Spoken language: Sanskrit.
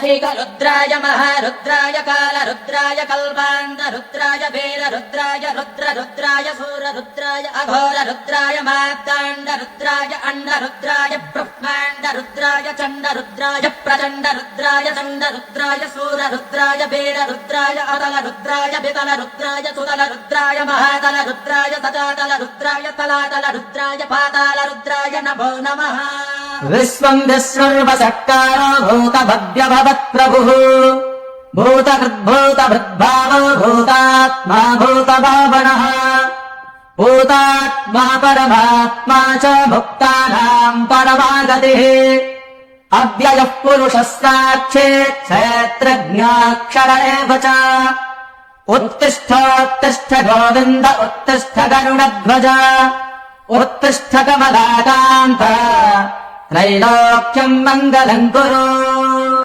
ऐकरुद्राय महारुद्राय कालरुद्राय कल्पान्तरुद्राय वीररुद्राय रुद्ररुद्राय सूररुद्राय अघोररुद्राय मार्ताण्डरुद्राय अण्डरुद्राय ब्रह्माण्डरुद्राय चण्डरुद्राय प्रचण्डरुद्राय चण्डरुद्राय सूररुद्राय वीररुद्राय अतलरुद्राय वितलरुद्राय सुतलरुद्राय महातलरुद्राय सजातलरुद्राय तलातलरुद्राय पातालरुद्राय नमो नमः। विश्वम् विश्वर्वसत्कारो भूतभव्यभवत्प्रभुः भूतकृद्भूतभृद्भावो भूतात्मा भूतभावनः भूतात्मा परमात्मा च भुक्तानाम् परमागतिः अव्ययः पुरुषः साक्षात् क्षेत्रज्ञाक्षर एव च उत्तिष्ठोत्तिष्ठ गोविन्द उत्तिष्ठ गरुडध्वज उत्तिष्ठ कमलाकान्त त्रैलोक्यम् मङ्गलम् कुरु।